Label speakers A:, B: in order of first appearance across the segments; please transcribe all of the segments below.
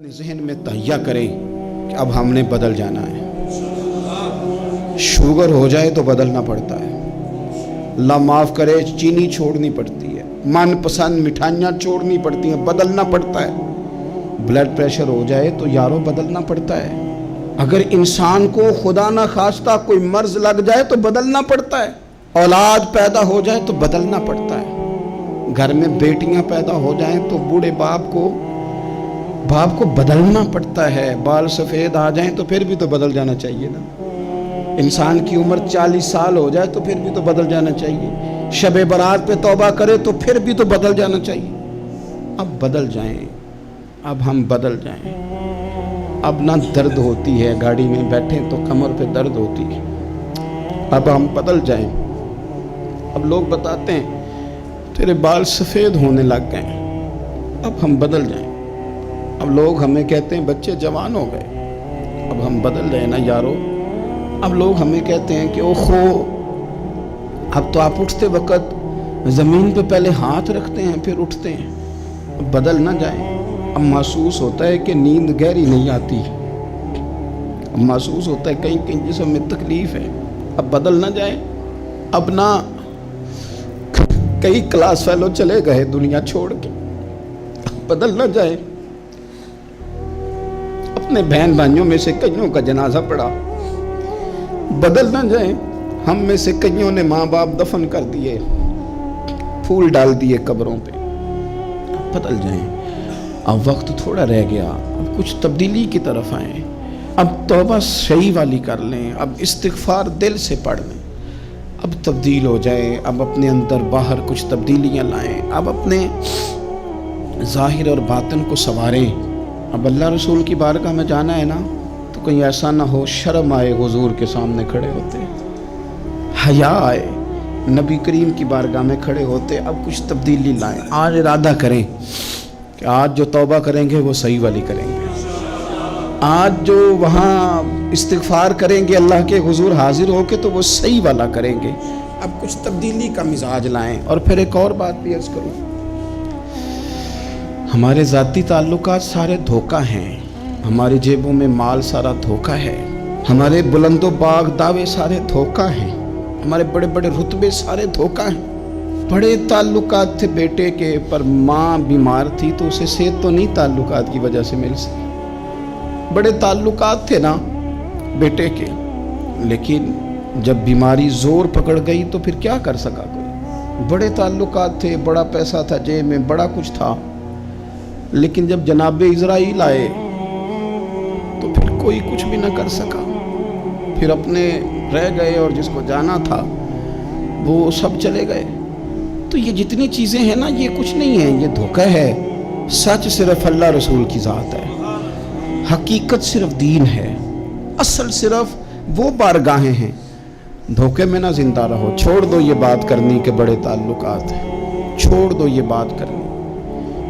A: ذہن میں تہیہ کریں کہ اب ہم نے بدل جانا ہے۔ شوگر ہو جائے تو بدلنا پڑتا ہے، اللہ معاف کرے چینی چھوڑنی پڑتی ہے، من پسند مٹھائیاں چھوڑنی پڑتی ہیں، بدلنا پڑتا ہے۔ بلڈ پریشر ہو جائے تو یارو بدلنا پڑتا ہے۔ اگر انسان کو خدا نہ خواستہ کوئی مرض لگ جائے تو بدلنا پڑتا ہے۔ اولاد پیدا ہو جائے تو بدلنا پڑتا ہے۔ گھر میں بیٹیاں پیدا ہو جائیں تو بوڑھے باپ کو بدلنا پڑتا ہے۔ بال سفید آ جائیں تو پھر بھی تو بدل جانا چاہیے نا۔ انسان کی عمر 40 سال ہو جائے تو پھر بھی تو بدل جانا چاہیے۔ شب برات پہ توبہ کرے تو پھر بھی تو بدل جانا چاہیے۔ اب بدل جائیں، اب ہم بدل جائیں۔ اب نہ درد ہوتی ہے، گاڑی میں بیٹھیں تو کمر پہ درد ہوتی ہے۔ اب ہم بدل جائیں۔ اب لوگ بتاتے ہیں تیرے بال سفید ہونے لگ گئے، اب ہم بدل جائیں۔ اب لوگ ہمیں کہتے ہیں بچے جوان ہو گئے، اب ہم بدل رہے نا یارو۔ اب لوگ ہمیں کہتے ہیں کہ اوہو اب تو آپ اٹھتے وقت زمین پہ پہلے ہاتھ رکھتے ہیں پھر اٹھتے ہیں۔ اب بدل نہ جائیں۔ اب محسوس ہوتا ہے کہ نیند گہری نہیں آتی، اب محسوس ہوتا ہے کہیں کہیں جسم میں تکلیف ہے۔ اب بدل نہ جائیں۔ اب نہ کئی کلاس فیلو چلے گئے دنیا چھوڑ کے، بدل نہ جائیں۔ اپنے بہن بھائیوں میں سے کئیوں کا جنازہ پڑا، بدل نہ جائیں۔ ہم میں سے کئیوں نے ماں باپ دفن کر دیے، پھول ڈال دیے قبروں پہ، بدل جائیں۔ اب وقت تھوڑا رہ گیا، اب کچھ تبدیلی کی طرف آئیں۔ اب توبہ صحیح والی کر لیں، اب استغفار دل سے پڑھ لیں، اب تبدیل ہو جائیں۔ اب اپنے اندر باہر کچھ تبدیلیاں لائیں، اب اپنے ظاہر اور باطن کو سنواریں۔ اب اللہ رسول کی بارگاہ میں جانا ہے نا تو کہیں ایسا نہ ہو شرم آئے حضور کے سامنے کھڑے ہوتے، حیا آئے نبی کریم کی بارگاہ میں کھڑے ہوتے۔ اب کچھ تبدیلی لائیں۔ آج ارادہ کریں کہ آج جو توبہ کریں گے وہ صحیح والی کریں گے۔ آج جو وہاں استغفار کریں گے اللہ کے حضور حاضر ہو کے تو وہ صحیح والا کریں گے۔ اب کچھ تبدیلی کا مزاج لائیں۔ اور پھر ایک اور بات بھی عرض کروں، ہمارے ذاتی تعلقات سارے دھوکہ ہیں، ہماری جیبوں میں مال سارا دھوکہ ہے، ہمارے بلند و باغ دعوے سارے دھوکہ ہیں، ہمارے بڑے بڑے رتبے سارے دھوکہ ہیں۔ بڑے تعلقات تھے بیٹے کے، پر ماں بیمار تھی تو اسے صحت تو نہیں تعلقات کی وجہ سے مل سکی۔ بڑے تعلقات تھے نا بیٹے کے، لیکن جب بیماری زور پکڑ گئی تو پھر کیا کر سکا کوئی۔ بڑے تعلقات تھے، بڑا پیسہ تھا جیب میں، بڑا کچھ تھا، لیکن جب جناب اسرائیل آئے تو پھر کوئی کچھ بھی نہ کر سکا۔ پھر اپنے رہ گئے اور جس کو جانا تھا وہ سب چلے گئے۔ تو یہ جتنی چیزیں ہیں نا یہ کچھ نہیں ہیں، یہ دھوکہ ہے۔ سچ صرف اللہ رسول کی ذات ہے، حقیقت صرف دین ہے، اصل صرف وہ بارگاہیں ہیں۔ دھوکے میں نہ زندہ رہو۔ چھوڑ دو یہ بات کرنی کہ بڑے تعلقات ہیں، چھوڑ دو یہ بات کرنی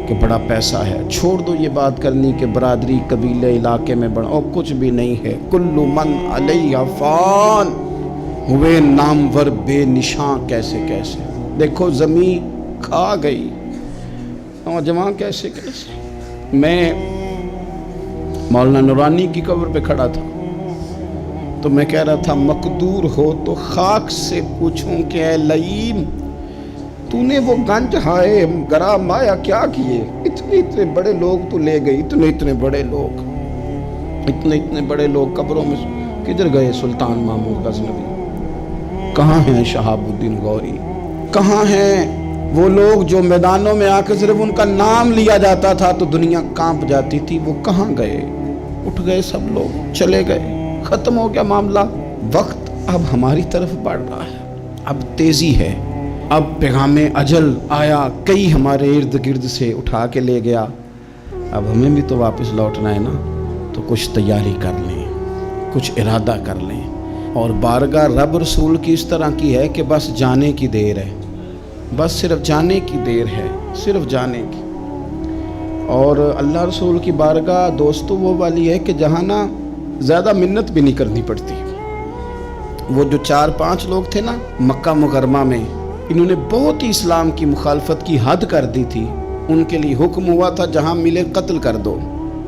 A: کہ بڑا پیسہ ہے، چھوڑ دو یہ بات کرنی کہ برادری قبیلے علاقے میں بڑا، اور کچھ بھی نہیں ہے۔ کل من علیہ فان، ہوئے نامور بے نشان کیسے کیسے۔ دیکھو زمین کھا گئی، نوجوان کیسے کیسے۔ میں مولانا نورانی کی قبر پہ کھڑا تھا تو میں کہہ رہا تھا مقدور ہو تو خاک سے پوچھوں کہ اے لئیم تو نے وہ گنج ہائے گرا مایا کیا کیے؟ اتنے بڑے لوگ تو لے گئی، اتنے بڑے لوگ، اتنے بڑے لوگ قبروں میں کدھر گئے؟ سلطان محمود غزنوی کہاں ہیں؟ شہاب الدین غوری کہاں ہیں؟ وہ لوگ جو میدانوں میں آ کے صرف ان کا نام لیا جاتا تھا تو دنیا کانپ جاتی تھی، وہ کہاں گئے؟ اٹھ گئے سب لوگ، چلے گئے، ختم ہو گیا معاملہ۔ وقت اب ہماری طرف بڑھ رہا ہے، اب تیزی ہے، اب پیغام اجل آیا، کئی ہمارے ارد گرد سے اٹھا کے لے گیا۔ اب ہمیں بھی تو واپس لوٹنا ہے نا، تو کچھ تیاری کر لیں، کچھ ارادہ کر لیں۔ اور بارگاہ رب رسول کی اس طرح کی ہے کہ بس جانے کی دیر ہے، بس صرف جانے کی دیر ہے، صرف جانے کی۔ اور اللہ رسول کی بارگاہ دوستو وہ والی ہے کہ جہاں نا زیادہ منت بھی نہیں کرنی پڑتی۔ وہ جو 4-5 لوگ تھے نا مکہ مکرمہ میں، انہوں نے بہت ہی اسلام کی مخالفت کی حد کر دی تھی، ان کے لیے حکم ہوا تھا جہاں ملے قتل کر دو،